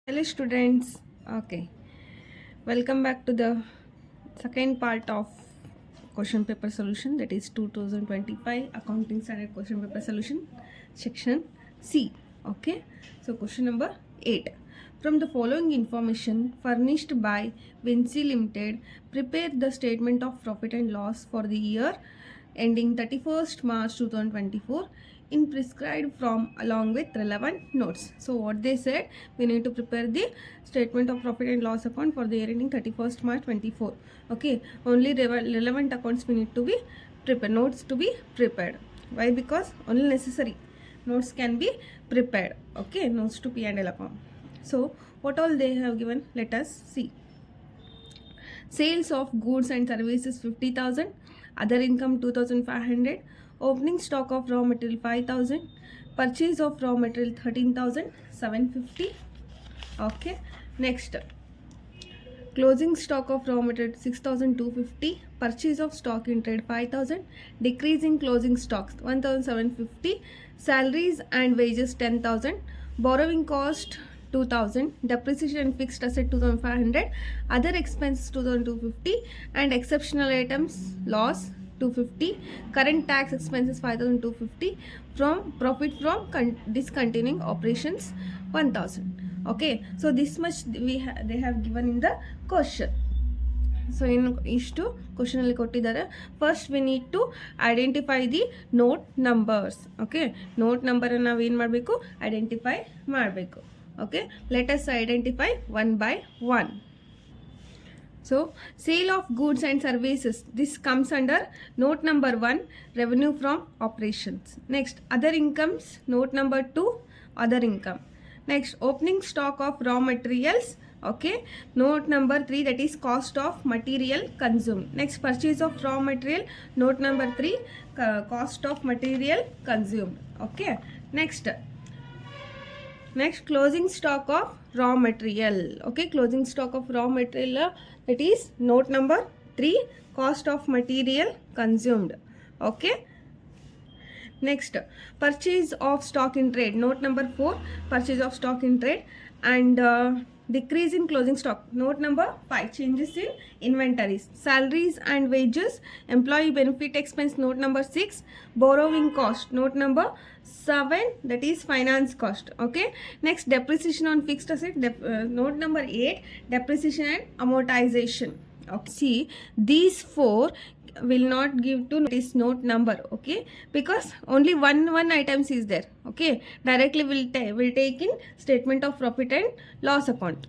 Hello students, okay, welcome back to the second part of question paper solution, that is 2025 accounting standard question paper solution section C. Okay, so question number 8. From the following information furnished by Vinci Limited, prepare the statement of profit and loss for the year ending 31st March 2024 in prescribed form along with relevant notes. So what they said, we need to prepare the statement of profit and loss account for the year ending 31st March 24. Okay, only relevant accounts we need to be prepared, notes to be prepared. Why? Because only necessary notes can be prepared. Okay, notes to P&L account. So what all they have given, let us see. Sales of goods and services 50,000, other income 2,500, opening stock of raw material 5,000, purchase of raw material 13,750. Okay, next closing stock of raw material 6,250, purchase of stock in trade 5,000, decrease in closing stocks 1,750, salaries and wages 10,000, borrowing cost 2,000, depreciation and fixed asset 2,500, other expenses 2,250, and exceptional items loss 250, current tax expenses 5,250, from profit from discontinuing operations 1,000. Okay, so this much they have given in the question. So in ಇಷ್ಟು question ಅಲ್ಲಿ ಕೊಟ್ಟಿದ್ದಾರೆ. First we need to identify the note numbers. Okay, note number ನಾವು ಏನು ಮಾಡಬೇಕು, identify ಮಾಡಬೇಕು. Okay, let us identify one by one. So sale of goods and services, this comes under note number 1, revenue from operations. Next, other incomes, note number 2, other income. Next, opening stock of raw materials. Okay, note number 3, that is cost of material consumed. Next, purchase of raw material, note number 3, cost of material consumed. Okay, next closing stock of raw material. Okay, closing stock of raw material, that is note number 3, cost of material consumed. Okay, next purchase of stock in trade, note number 4, purchase of stock in trade, and decrease in closing stock, note number 5, changes in inventories. Salaries and wages, employee benefit expense, note number 6, borrowing cost, note number 7, that is finance cost. Okay, next depreciation on fixed asset, note number 8, depreciation and amortization. Okay, see, these 4 will not give to this note number. Okay, because only one items is there. Okay, directly will take in statement of profit and loss account.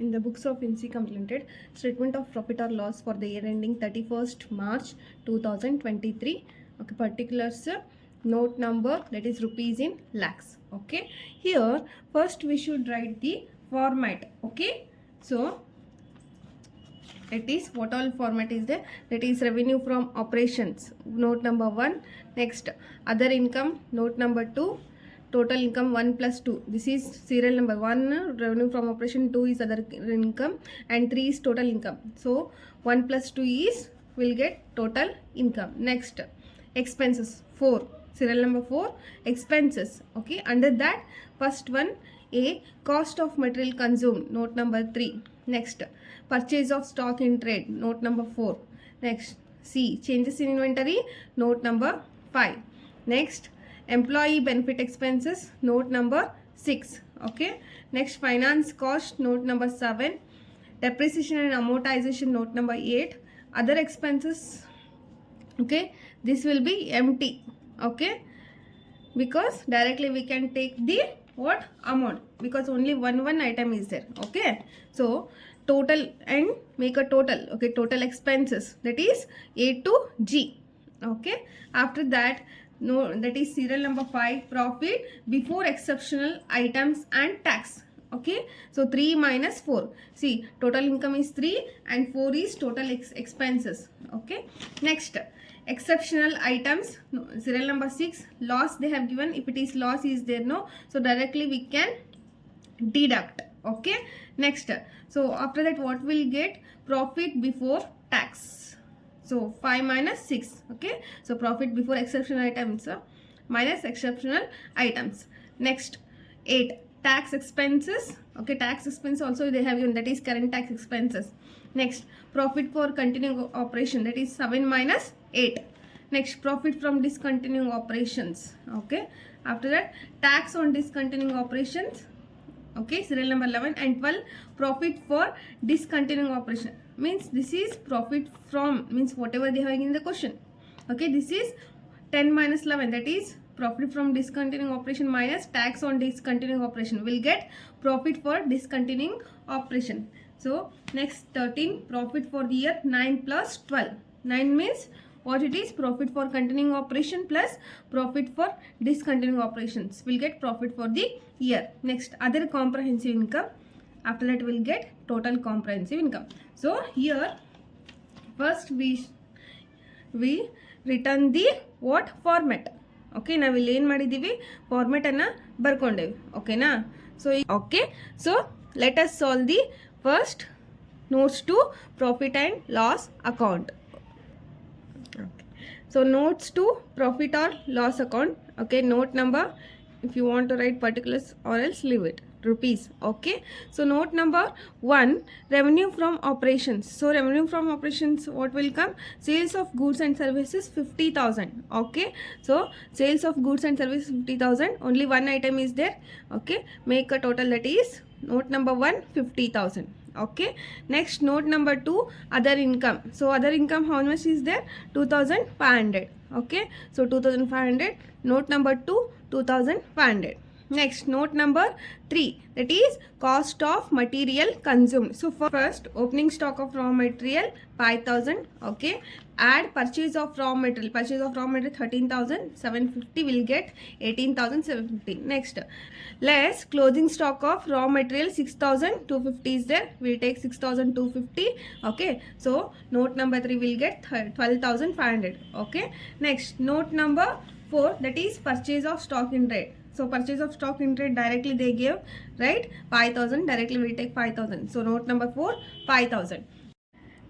In the books of Vinci completed statement of profit or loss for the year ending 31st March 2023. Okay, particulars, note number, that is rupees in lakhs. Okay, here first we should write the format. Okay, so that is what all format is there, that is revenue from operations, note number 1. Next, other income, note number 2, total income 1 plus 2, this is serial number 1, revenue from operation, 2 is other income, and 3 is total income. So 1 plus 2 is, will get total income. Next, expenses 4, serial number 4, expenses. Okay, under that first one, A, cost of material consumed, note number 3. Next, purchase of stock in trade, note number 4. Next, C, changes in inventory, note number 5. Next, employee benefit expenses, note number 6. Okay, next, finance cost, note number 7. Depreciation and amortization, note number 8. Other expenses, okay, this will be empty. Okay, because directly we can take the what amount, because only one item is there. Okay, so total and make a total. Okay, total expenses, that is A to G. Okay, after that, no, that is serial number 5, profit before exceptional items and tax. Okay, so 3 minus 4, see, total income is 3 and 4 is total expenses. Okay, next, exceptional items, no, serial number 6, loss they have given, if it is loss is there, no, so directly we can deduct. Okay, next, so after that what will get, profit before tax, so 5 minus 6. Okay, so profit before exceptional items minus exceptional items. Next, 8, tax expenses. Okay, tax expense also they have given, that is current tax expenses. Next, profit for continuing operation, that is 7 minus 8. Next, profit from discontinuing operations. Okay, after that, tax on discontinuing operations. Okay, serial number 11 and 12, profit for discontinuing operation, means this is profit from, means whatever they have in the question. Okay, this is 10 minus 11, that is profit from discontinuing operation minus tax on discontinuing operation, will get profit for discontinuing operation. So next 13, profit for the year 9 plus 12. 9 means what it is, profit for continuing operation plus profit for discontinuing operations, will get profit for the year. Next, other comprehensive income. After that we'll get total comprehensive income. So here first we return the what format. Okay, now we'll ಏನು ಮಾಡಿದೀವಿ, format ಅನ್ನು ಬರ್ಕೊಂಡೇವಿ. ಓಕೆನಾ? So let us solve the first notes to profit and loss account. Okay, so notes to profit or loss account. Okay, note number, if you want to write particulars or else leave it, rupees. Okay, so note number 1, revenue from operations. So revenue from operations, what will come? Sales of goods and services 50,000. Okay, so sales of goods and services 50,000, only one item is there. Okay, make a total, that is note number 1, 50,000. Okay, next note number 2, other income. So other income, how much is there? 2,500. Okay, so 2,500, note number 2, 2,500. Next, note number 3, that is cost of material consumed. So first, opening stock of raw material 5,000. Okay, add purchase of raw material. Purchase of raw material 13,750, will get 18,750. Next, less closing stock of raw material 6,250 is there. We'll take 6,250. Okay, so note number 3 will get 12,500. Okay, next, note number 4, that is purchase of stock in trade. So purchase of stock in trade, directly they gave, right, 5,000, directly we take 5,000. So note number 4, 5,000.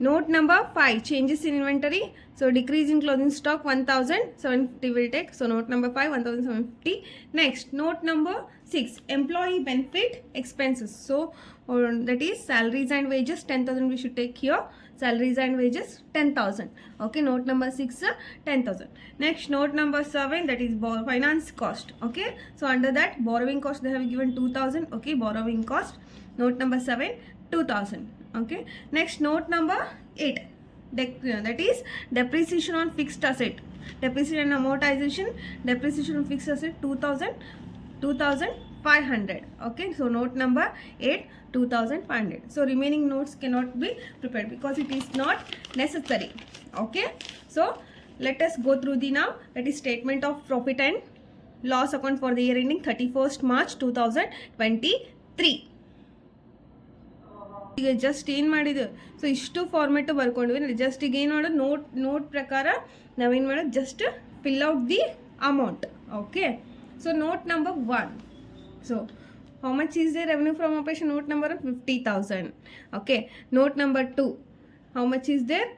Note number 5, changes in inventory. So decrease in closing stock 1,750 will take. So note number 5, 1,750. Next, note number 6, employee benefit expenses. So that is salaries and wages 10,000 we should take here. Salaries and wages 10,000. Okay, note number 6, 10,000. Next, note number 7, that is finance cost. Okay, so under that borrowing cost they have given 2,000. Okay, borrowing cost, note number 7, 2,000. Okay, next, note number 8, that is depreciation on fixed asset. Depreciation and amortization, depreciation on fixed asset 2,500. Okay, so note number 8, 2,500. So remaining notes cannot be prepared because it is not necessary. Okay, so let us go through the now, that is statement of profit and loss account for the year ending 31st March 2023. ಈಗ just ಏನು ಮಾಡಿದ್ವಿ, so ಇಷ್ಟು format ಬರ್ಕೊಂಡ್ವಿ. Just ಈಗ ಏನು ಮಾಡೋದು, note ಪ್ರಕಾರ ನಾವೇನು ಮಾಡೋದು, just fill out the amount. Okay, so note number 1, so how much is the revenue from operation? Note number 50,000. Okay, note number 2, how much is there?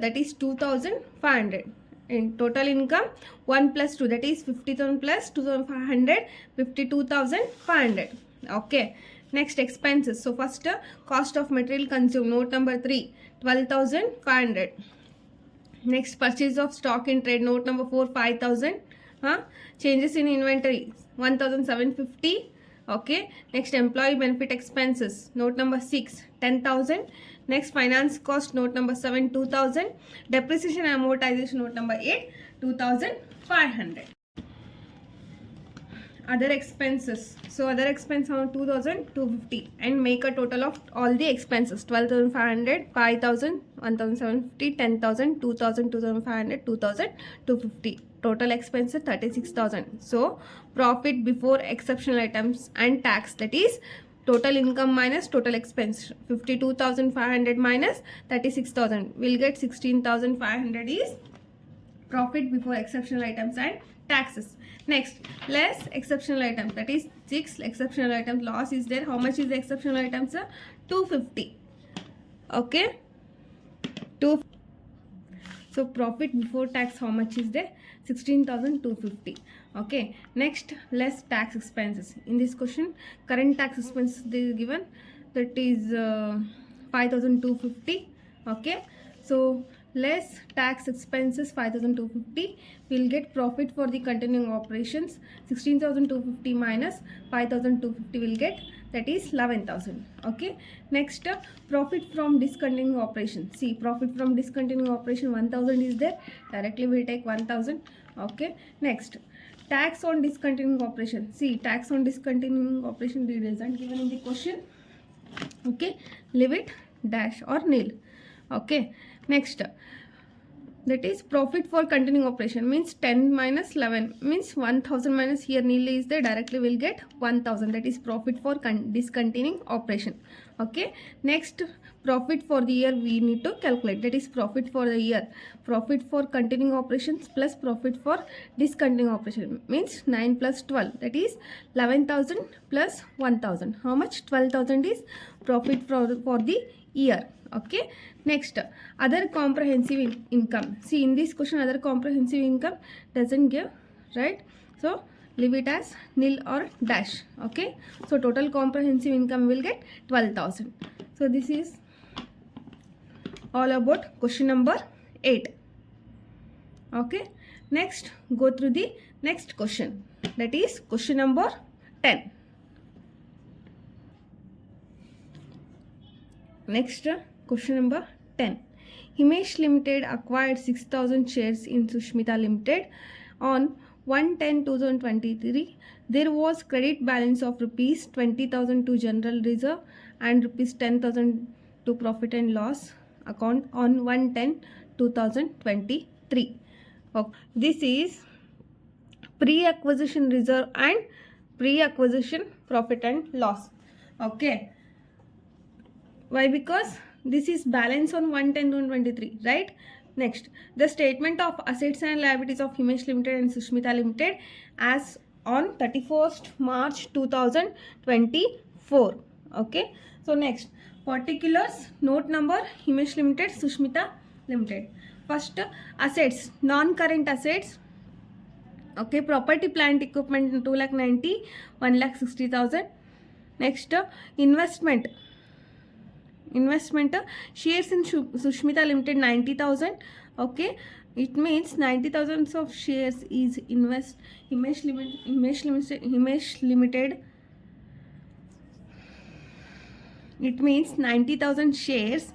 That is 2,500. In total income 1 plus 2, that is 50,000 plus 2,500, 52,500. Okay, next, expenses. So first, cost of material consumed, note number 3, 12,500. Next, purchase of stock in trade, note number 4, 5,000. Changes in inventory 1,750. Okay, next, employee benefit expenses, note number 6, 10,000. Next, finance cost, note number 7, 2,000. Depreciation and amortization, note number 8, 2,500. Other expenses. So other expense are 2,250 and make a total of all the expenses 12,500, 5,000, 1,750, 10,000, 2,000, 2,500, 2,250. Total expenses 36,000. So profit before exceptional items and tax, that is total income minus total expense, 52,500 minus 36,000, will get 16,500 is profit before exceptional items and taxes. Next, less exceptional items, that is 6 exceptional items loss is there. How much is the exceptional items? 250. Okay, 2. So profit before tax, how much is there? 16,250. Okay, next, less tax expenses. In this question, current tax expenses they is given, that is 5250. Okay, so less tax expenses 5250, we'll get profit for the continuing operations 16250 minus 5250 will get, that is 11,000. Okay, next, profit from discontinuing operation. See, profit from discontinuing operation 1000 is there, directly we'll take 1000. Okay, next, tax on discontinuing operation. See, tax on discontinuing operation isn't given in the question. Okay, leave it dash or nil. Okay, next, that is profit for continuing operation means 10 minus 11 means 1000 minus, here nil is there, directly will get 1000, that is profit for discontinuing operation. Okay, next, profit for the year we need to calculate, that is profit for the year, profit for continuing operations plus profit for discontinuing operation means 9 plus 12, that is 11,000 plus 1000, how much, 12,000 is profit for the year. Okay, next, other comprehensive income. See, in this question other comprehensive income doesn't give, right? So leave it as nil or dash. Okay, so total comprehensive income will get 12,000. So this is all about question number 8. Okay, next, go through the next question, that is question number 10. Next, question number 10. Himesh Limited acquired 6,000 shares in Sushmita Limited on 1/10/2023. There was credit balance of rupees 20,000 to general reserve and rupees 10,000 to profit and loss account on 1/10/2023. Okay. This is pre-acquisition reserve and pre-acquisition profit and loss. Okay. Why? Because this is balance on 1/10/2023, right? Next, the statement of assets and liabilities of Himesh Limited and Sushmita Limited as on 31st March 2024. Okay, so next, particulars, note number, Himesh Limited, Sushmita Limited. First, assets, non-current assets. Okay, property, plant, equipment 2,90,000, 1,60,000. Next, investment, shares in Sushmita Limited 90,000. Okay, it means 90,000 of shares is Himesh Limited. It means 90,000 shares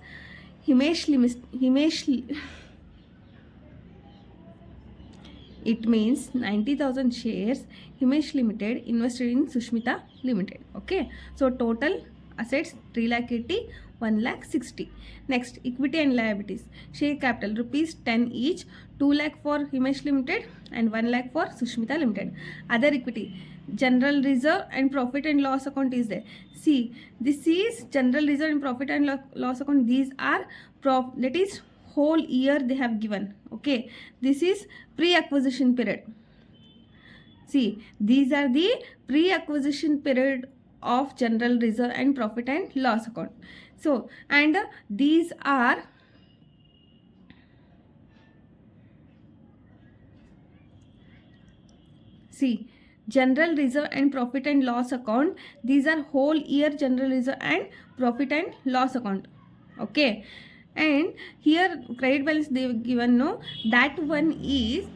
It means 90,000 shares Himesh Limited invested in Sushmita Limited. Okay, so total assets 3,80,000, 1,60,000. Next, equity and liabilities. Share capital rupees 10 each, 2 lakh for Himesh Limited and 1 lakh for Sushmita Limited. Other equity, general reserve and profit and loss account is there. See, this is general reserve and profit and loss account. These are that is whole year they have given. Okay, this is pre-acquisition period. See, these are the pre-acquisition period of general reserve and profit and loss account. So, and these are see, general reserve and profit and loss account, these are whole year general reserve and profit and loss account. Okay, and here credit balance they have given, no, that one is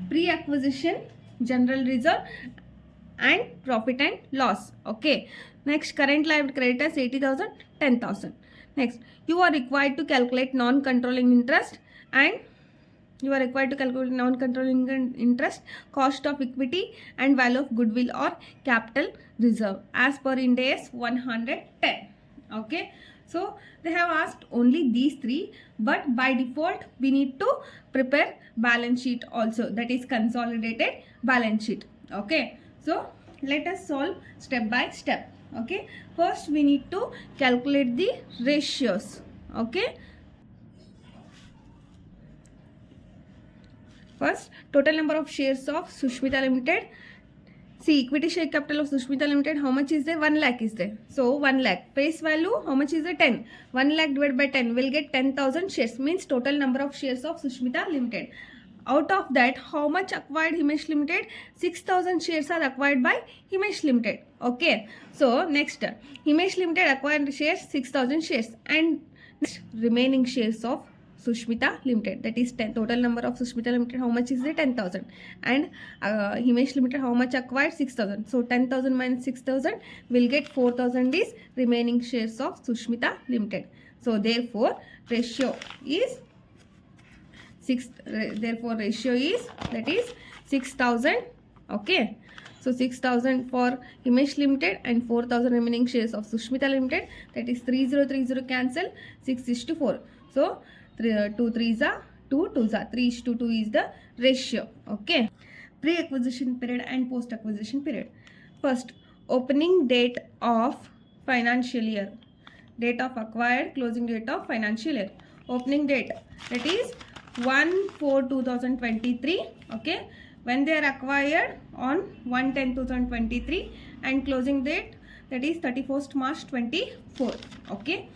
pre-acquisition general reserve and profit and loss. Okay, next, current liability, creditors 80,000, 10,000. Next, you are required to calculate non-controlling interest and cost of equity and value of goodwill or capital reserve as per Ind AS 110. Okay, so they have asked only these three, but by default we need to prepare balance sheet also, that is consolidated balance sheet. Okay, so let us solve step by step. Okay, first we need to calculate the ratios. Okay, first, total number of shares of Sushmita Limited. See, equity share capital of Sushmita Limited, how much is there? 1 lakh is there. So 1 lakh. Face value, how much is there? 10. 1 lakh divided by 10 will get 10,000 shares. Means total number of shares of Sushmita Limited. Out of that, how much acquired Himesh Limited? 6,000 shares are acquired by Himesh Limited. Okay. So next, Himesh Limited acquired shares 6,000 shares, and remaining shares of Sushmita Limited, that is 10. Total number of Sushmita Limited, how much is it? 10,000. And Himesh Limited, how much acquired? 6,000. So 10,000 minus 6,000 will get 4,000 is remaining shares of Sushmita Limited. So therefore ratio is 6. Therefore ratio is, that is 6,000. Okay. So 6,000 for Himesh Limited and 4,000 remaining shares of Sushmita Limited, that is 3030 cancel, 6:4. So 2 3s are 2, 2s are 3:2 is the ratio. Okay. Pre-acquisition period and post-acquisition period. First, opening date of financial year. Date of acquired, closing date of financial year. Opening date, that is 1/4/2023. Okay. When they are acquired on 1/10/2023, and closing date, that is 31st March 24. Okay.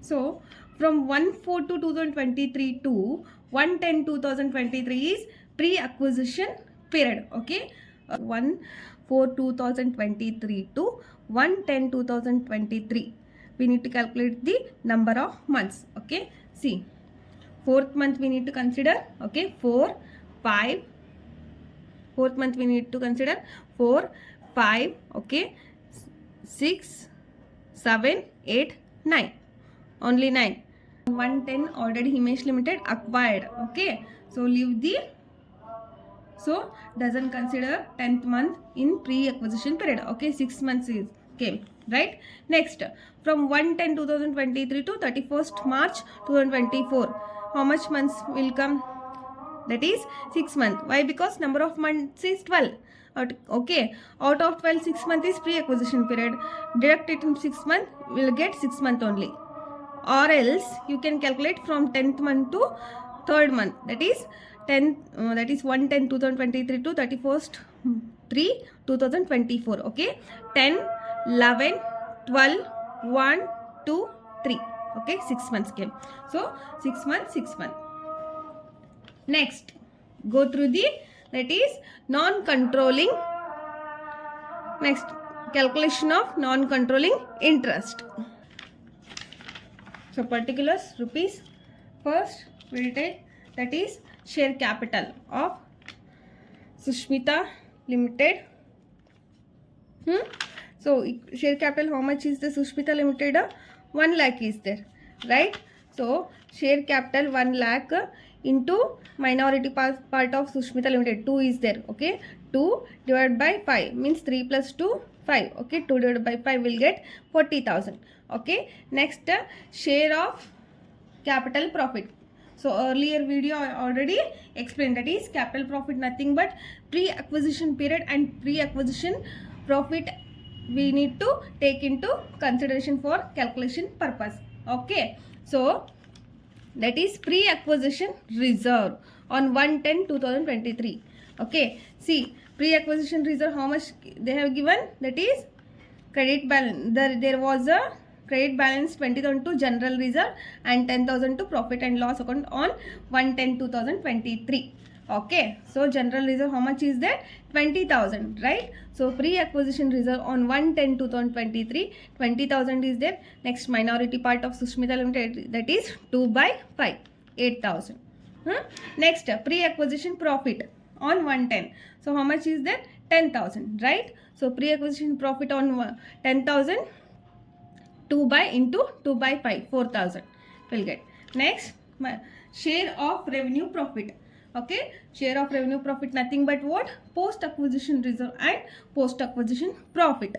So from 1/4/2023 to 1/10/2023 is pre-acquisition period. Okay. 1/4/2023 to 1/10/2023. We need to calculate the number of months. Okay. See, 4th month we need to consider. Okay. 4, 5. 4th month we need to consider 4, 5, okay, 6, 7, 8, 9. Only 9. 110 already Himesh Limited acquired. Okay. So leave the, so doesn't consider 10th month in pre-acquisition period. Okay. 6 months is came. Right. Next, from 1/10/2023 to 31st March 2024, how much months will come? That is 6 months. Why? Because number of months is 12. Okay. Out of 12, 6 months is pre-acquisition period. Deduct it in 6 months, we will get 6 months only. Or else you can calculate from 10th month to 3rd month. That is 10. That is 1/10/2023 to 31st 3/2024. Okay. 10, 11, 12, 1, 2, 3. Okay. 6 months came. So 6 months, 6 months. Next, go through the, that is non-controlling. Next, calculation of non-controlling interest. So particulars rupees. First we will take, that is share capital of Sushmita Limited. So share capital, how much is the Sushmita Limited? 1 lakh is there, right? So share capital 1 lakh into minority part of Sushmita Limited, 2 is there. Okay. 2 divided by 5 means 3 plus 2, 5. Okay. 2 divided by 5 will get 40,000. Okay. Next, share of capital profit. So earlier video I already explained, that is capital profit nothing but pre-acquisition period and pre-acquisition profit we need to take into consideration for calculation purpose. Okay. So that is pre-acquisition reserve on 1/10/2023. Okay. See, pre-acquisition reserve, how much they have given? That is credit balance. There was a credit balance 20,000 to general reserve and 10,000 to profit and loss account on 1/10/2023. Okay. So general reserve, how much is there? 20,000, right? So pre-acquisition reserve on 1/10/2023, 20,000 is there. Next, minority part of Sushmita Limited, that is 2/5, 8,000. Next, pre-acquisition profit on 110. So how much is there? 10,000, right? So pre-acquisition profit on 10,000, 2/5, 4,000 will get. Next, share of revenue profit. Okay, share of revenue profit nothing but what? Post acquisition reserve and post acquisition profit.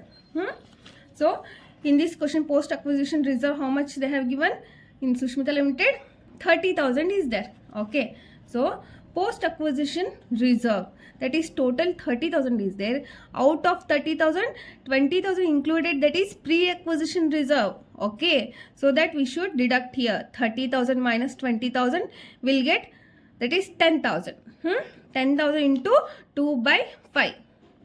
So in this question, post acquisition reserve, how much they have given in Sushmita Limited? 30,000 is there. Okay. So post acquisition reserve, that is total 30,000 is there. Out of 30,000, 20,000 included, that is pre-acquisition reserve. Okay. So that we should deduct here. 30,000 minus 20,000 will get, that is 10,000. 10,000 into 2/5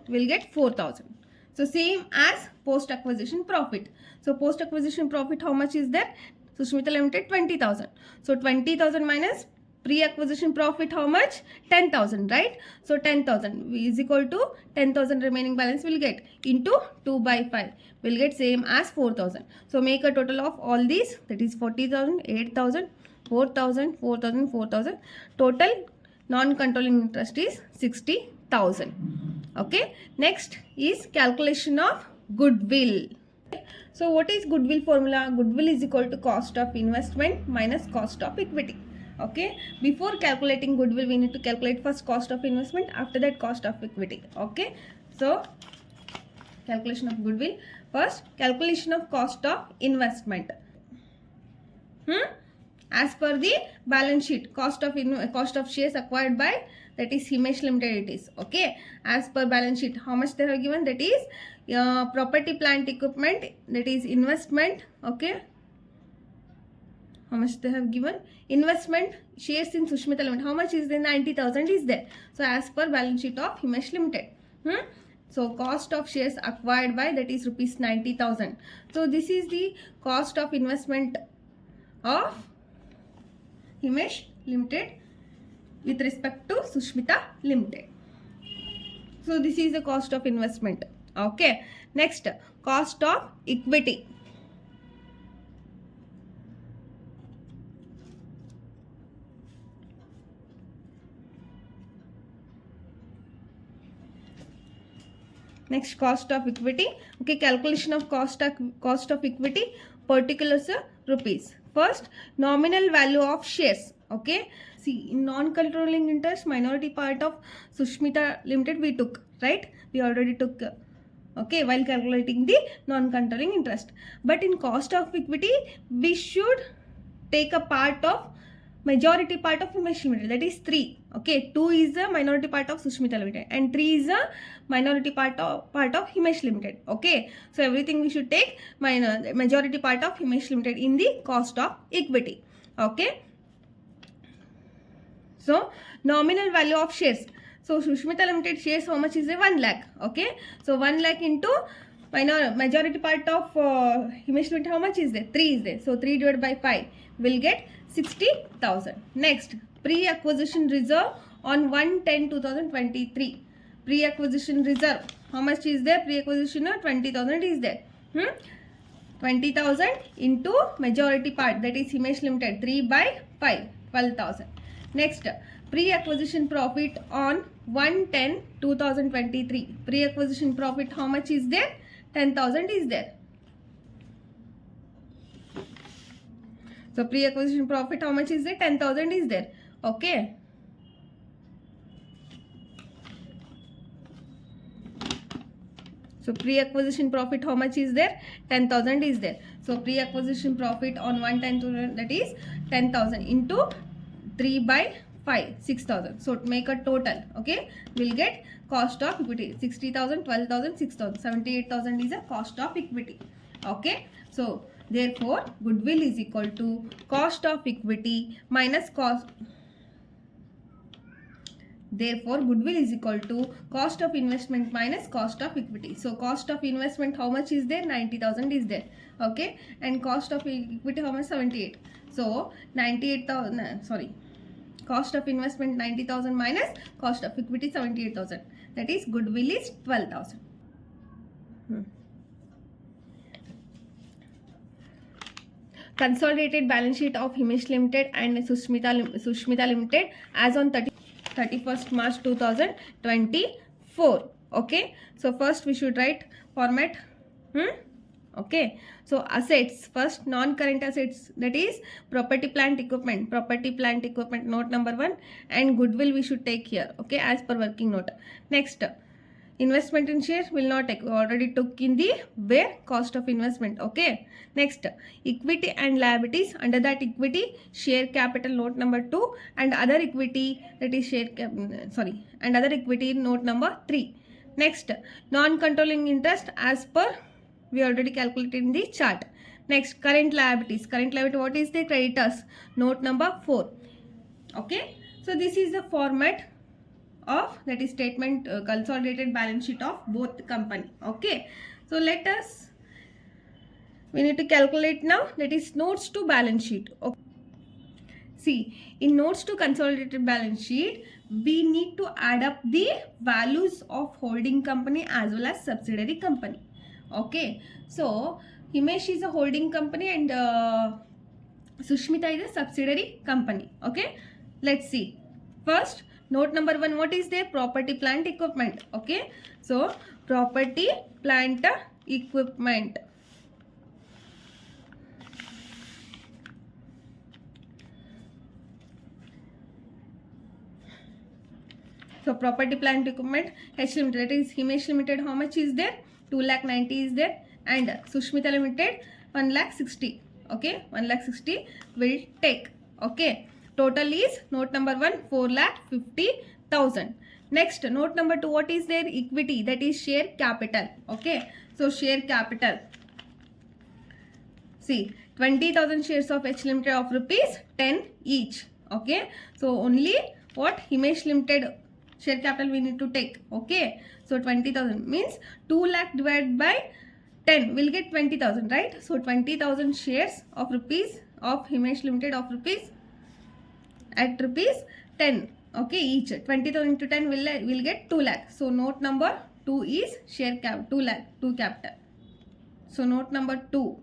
will get 4,000. So same as post acquisition profit. So post acquisition profit, how much is there? Sushmita Limited 20,000. So 20,000 minus Pre-acquisition profit how much? 10,000, right? So 10,000 is equal to 10,000 remaining balance will get into 2 by 5 will get same as 4,000. So make a total of all these, that is 40,000, 8,000, 4,000, 4,000, 4,000. Total non-controlling interest is 60,000. Okay. Next is calculation of goodwill. So what is goodwill formula? Goodwill is equal to cost of investment minus cost of equity. Okay, before calculating goodwill we need to calculate first cost of investment, after that cost of equity. Okay, so calculation of goodwill, first calculation of cost of investment. As per the balance sheet, cost of shares acquired by, that is Himesh Limited it is. Okay, as per balance sheet, how much they have given? That is property plant equipment, that is investment. Okay, how much they have given? Investment shares in Sushmita Limited, how much is there? 90,000 is there. So as per balance sheet of Himesh Limited. So cost of shares acquired by, that is rupees 90,000. So this is the cost of investment of Himesh Limited with respect to Sushmita Limited. So this is the cost of investment. Okay. Next, cost of equity. Next, cost of equity. Okay, calculation of cost of equity, particulars rupees. First, nominal value of shares. Okay, see, in non-controlling interest, minority part of Sushmita Limited we took, right? We already took. Okay, while calculating the non-controlling interest. But in cost of equity, we should take a part of majority part of Himesh Limited, that is 3. Okay, 2 is the minority part of Sushmita Limited and 3 is the minority part of Himesh Limited. Okay, so everything we should take majority part of Himesh Limited in the cost of equity. Okay, so nominal value of shares. So Sushmita Limited shares, how much is it? 1 lakh. Okay, so 1 lakh into majority part of Himesh Limited, how much is there? 3 is there. So 3 divided by 5 will get 60,000. Next, pre-acquisition reserve on 1/10/2023. Pre-acquisition reserve, how much is there? Pre-acquisition 20,000 is there. 20,000 into majority part, that is Himesh Limited, 3 by 5, 12,000. Next, pre-acquisition profit on 1/10/2023. Pre-acquisition profit, how much is there? 10,000 is there. So pre-acquisition profit, how much is there? 10,000 is there. Okay. So pre-acquisition profit, how much is there? 10,000 is there. So pre-acquisition profit on 1/10, that is 10,000 into 3 by 5, 6,000. So make a total. Okay, we'll get cost of equity 60,000, 12,000, 6,000, 78,000 is a cost of equity. Okay, so therefore goodwill is equal to cost of equity minus cost. Therefore goodwill is equal to cost of investment minus cost of equity. So cost of investment, how much is there? 90,000 is there. Okay, and cost of equity, how much? 78. So 98,000, sorry, cost of investment 90,000 minus cost of equity 78,000, that is goodwill is 12,000. Consolidated balance sheet of Himesh Limited and Sushmita Limited as on 31st March 2024. Okay, so first we should write format. Okay, so assets, first non-current assets, that is property plant equipment, note number 1, and goodwill we should take here. Okay, as per working note. Next, investment in shares will not take, we already took in the where cost of investment. Okay, next, equity and liabilities, under that equity share capital, note number 2, and other equity, that is and other equity, note number 3. Next, non-controlling interest as per we already calculated in the chart. Next, current liabilities. Current liability, what is the? Creditors, note number 4. Okay, so this is the format of, that is statement, consolidated balance sheet of both company. Okay, so let us, we need to calculate now, that is notes to balance sheet. Okay. See, in notes to consolidated balance sheet, we need to add up the values of holding company as well as subsidiary company. Okay, so Himesh is a holding company and Sushmita is a subsidiary company. Okay, let's see. First, note number 1, what is there? Property, plant, equipment. Okay, so property, plant, equipment. So property, plant, equipment, H Limited, that is Himesh Limited, how much is there? 2,90,000 is there, and Sushmita Limited 1,60,000. Okay, 1,60,000 will take. Okay, total is note number 1 4,50,000. Next, note number 2, what is there? Equity, that is share capital. Okay, so share capital. See, 20,000 shares of H Limited of rupees 10 each. Okay, so only what Himesh Limited share capital we need to take. Okay, so 20,000 means 2 lakh divided by 10 will get 20,000, right? So 20,000 shares of rupees of Himesh Limited of rupees at rupees 10. Okay, each 20,000 into 10 will get 2 lakh. So note number 2 is share cap 2 lakh 2 capital. So note number 2,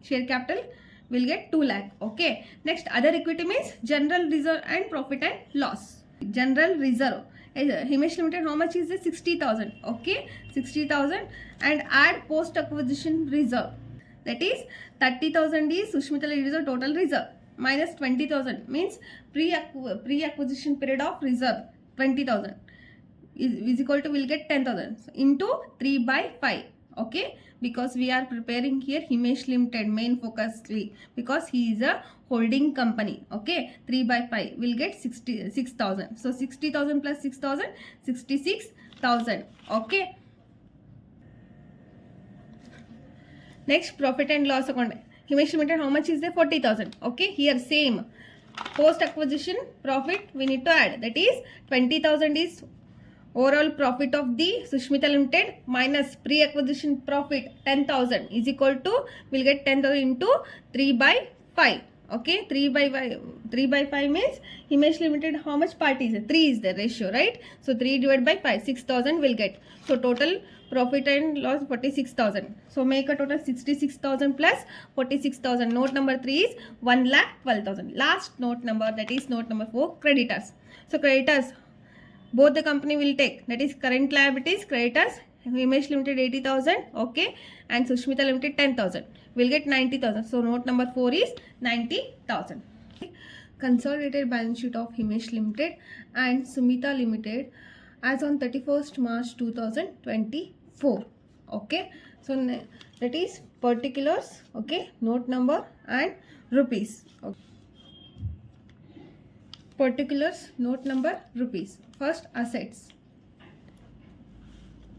share capital will get 2 lakh. Okay, next other equity means general reserve and profit and loss. General reserve, Himesh Limited, how much is it? 60,000. Okay, 60,000, and add post acquisition reserve, that is 30,000 is Sushmita reserve total reserve minus 20,000 means pre-acquisition period of reserve 20,000 is equal to, will get 10,000 into 3 by 5. Okay, because we are preparing here Himesh Limited main focus because he is a holding company. Okay, 3 by 5 will get 66,000. So 60,000 plus 6,000, 66,000. Okay, next profit and loss account. Himesh Limited, how much is there? 40,000. Okay, here same post acquisition profit we need to add, that is 20,000 is overall profit of the Sushmita Limited minus pre-acquisition profit 10,000 is equal to, will get 10,000 into 3 by 5. Okay, 3 by 5 means Himesh Limited, how much part is it? 3 is the ratio, right? So 3 divided by 5, 6,000 will get. So total profit and loss 46,000. So make a total 66,000 plus 46,000. Note number 3 is 1,12,000. Last note number, that is note number 4, creditors. So creditors, both the company will take, that is current liabilities, creditors, Himesh Limited 80,000, okay, and Sushmita Limited 10,000, will get 90,000. So note number 4 is 90,000. Consolidated balance sheet of Himesh Limited and Sumita Limited as on 31st March 2024. Okay, so that is particulars. Okay, note number and rupees. Okay. Particulars, note number, rupees. First, assets.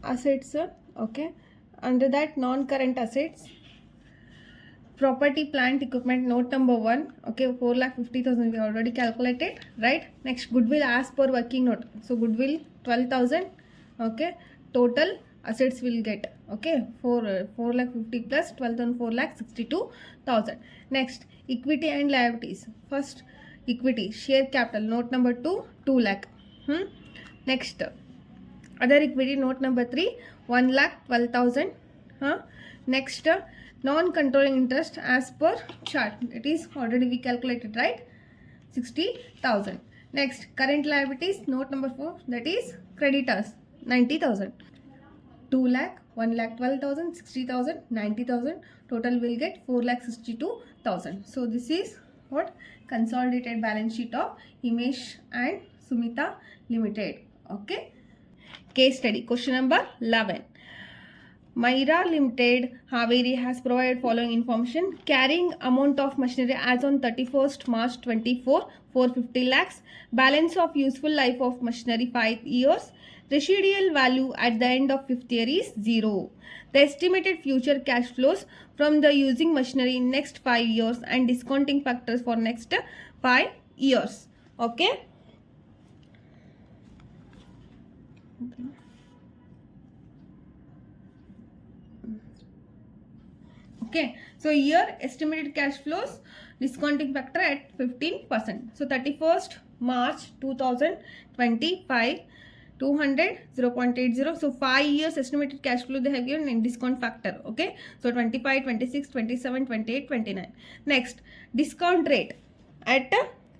Assets, okay. Under that, non-current assets. Property, plant, equipment, note number 1. Okay, 4,50,000 we already calculated, right? Next, goodwill as per working note. So, goodwill 12,000. Okay, total assets will get, okay, 4,50,000 plus 12,000, 4,62,000. Next, equity and liabilities. First, equity, share capital, note number 2, 2 lakh. Next, other equity, note number 3, 1,12,000. Next, non-controlling interest as per chart, it is already we calculated, right? 60,000. Next, current liabilities, note number 4, that is creditors, 90,000. 2 lakh, 1,12,000, 60,000, 90,000. Total will get 4,62,000. So this is what consolidated balance sheet of Himesh and Sumita Limited. Okay. Case study. Question number 11. Myra Limited, Haveri has provided following information. Carrying amount of machinery as on 31st March 24, 450 lakhs. Balance of useful life of machinery 5 years. Residual value at the end of 5th year is 0. The estimated future cash flows from the using machinery in next 5 years and discounting factors for next 5 years. Okay. Okay, so here estimated cash flows discounting factor at 15%. So 31st March 2025, 200, 0.80. So 5 years estimated cash flow they have given in discount factor. Okay, so 25, 26, 27, 28, 29. Next, discount rate at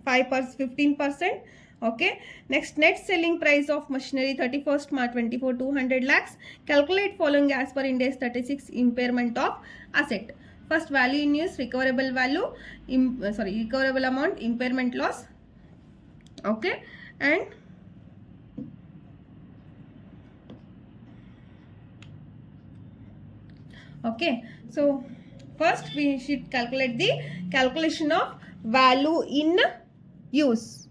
15%. Okay, next, net selling price of machinery 31st March 24, 200 lakhs. Calculate following as per Ind AS 36 impairment of asset. First, value in use, recoverable value, recoverable amount, impairment loss. Okay, and okay, so first we should calculate the calculation of value in use.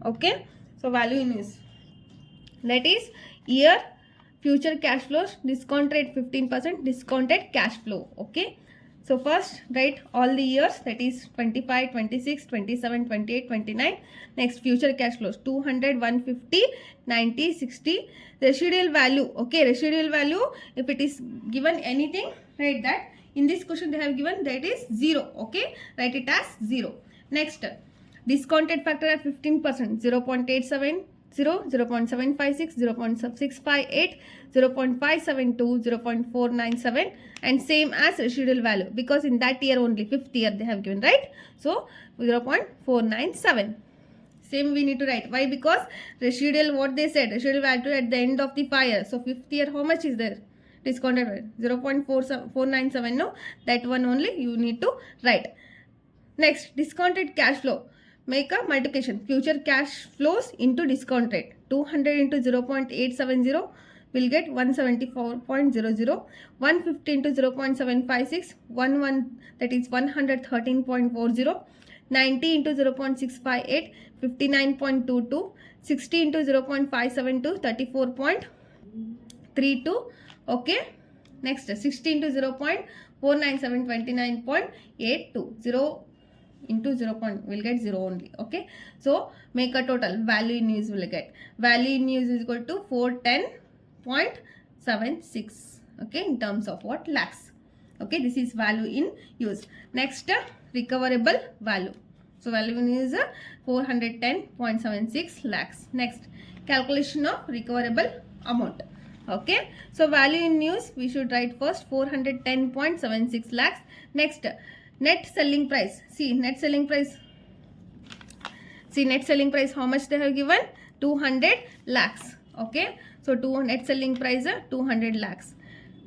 Okay, so value in use, that is year, future cash flows, discount rate 15%, discounted cash flow. Okay, so first write all the years, that is 25, 26, 27, 28, 29. Next, future cash flows 200, 150, 90, 60. Residual value. Okay, residual value, if it is given anything, write that. In this question they have given that is 0. Okay, write it as 0. Next, discounted factor at 15%, 0.870, 0.756, 0.658, 0.572, 0.497, and same as residual value, because in that year only, 5th year they have given, right? So 0.497. Same we need to write. Why? Because residual, what they said, residual value at the end of the 5 years. So 5th year, how much is there? Discounted value 0.497. No, that one only you need to write. Next, discounted cash flow. Make a multiplication. Future cash flows into discount rate. 200 into 0.870 will get 174.00. 150 into 0.756, 11, that is 113.40. 90 into 0.658, 59.22. 60 into 0.572, 34.32. Okay. Next, 60 into 0.497, 29.82. 0 into 0. We'll get 0 only. Okay, so make a total. Value in use will get. Value in use is equal to 410.76. Okay, in terms of what? Lakhs. Okay, this is value in use. Next, recoverable value. So value in use 410.76 lakhs. Next, calculation of recoverable amount. Okay, so value in use we should write first 410.76 lakhs. Next, net selling price. See, net selling price. See, net selling price, how much they have given? 200 lakhs. Okay, so net selling price 200 lakhs.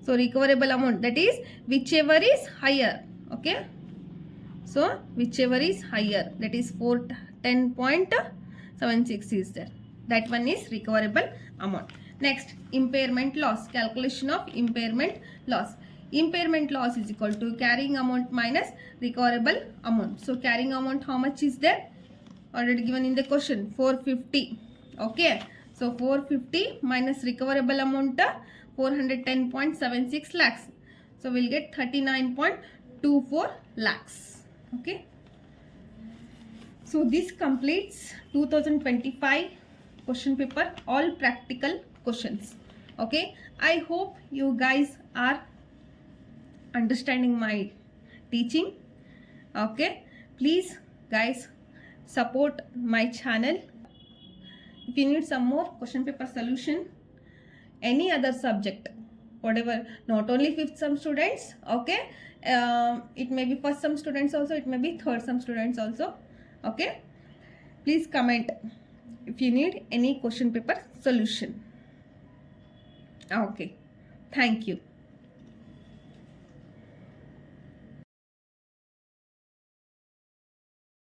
So recoverable amount, that is whichever is higher. Okay, so whichever is higher, that is 410.76 is there. That one is recoverable amount. Next, impairment loss. Calculation of impairment loss. Impairment loss is equal to carrying amount minus recoverable amount. So carrying amount, how much is there? Already given in the question, 450. Okay, so 450 minus recoverable amount 410.76 lakhs. So we'll get 39.24 lakhs. Okay, so this completes 2025 question paper, all practical questions. Okay, I hope you guys are understanding my teaching. Okay, please guys support my channel. If you need some more question paper solution, any other subject, whatever, not only 5th sem students, okay, it may be 1st sem students also, it may be 3rd sem students also. Okay, please comment if you need any question paper solution. Okay, thank you.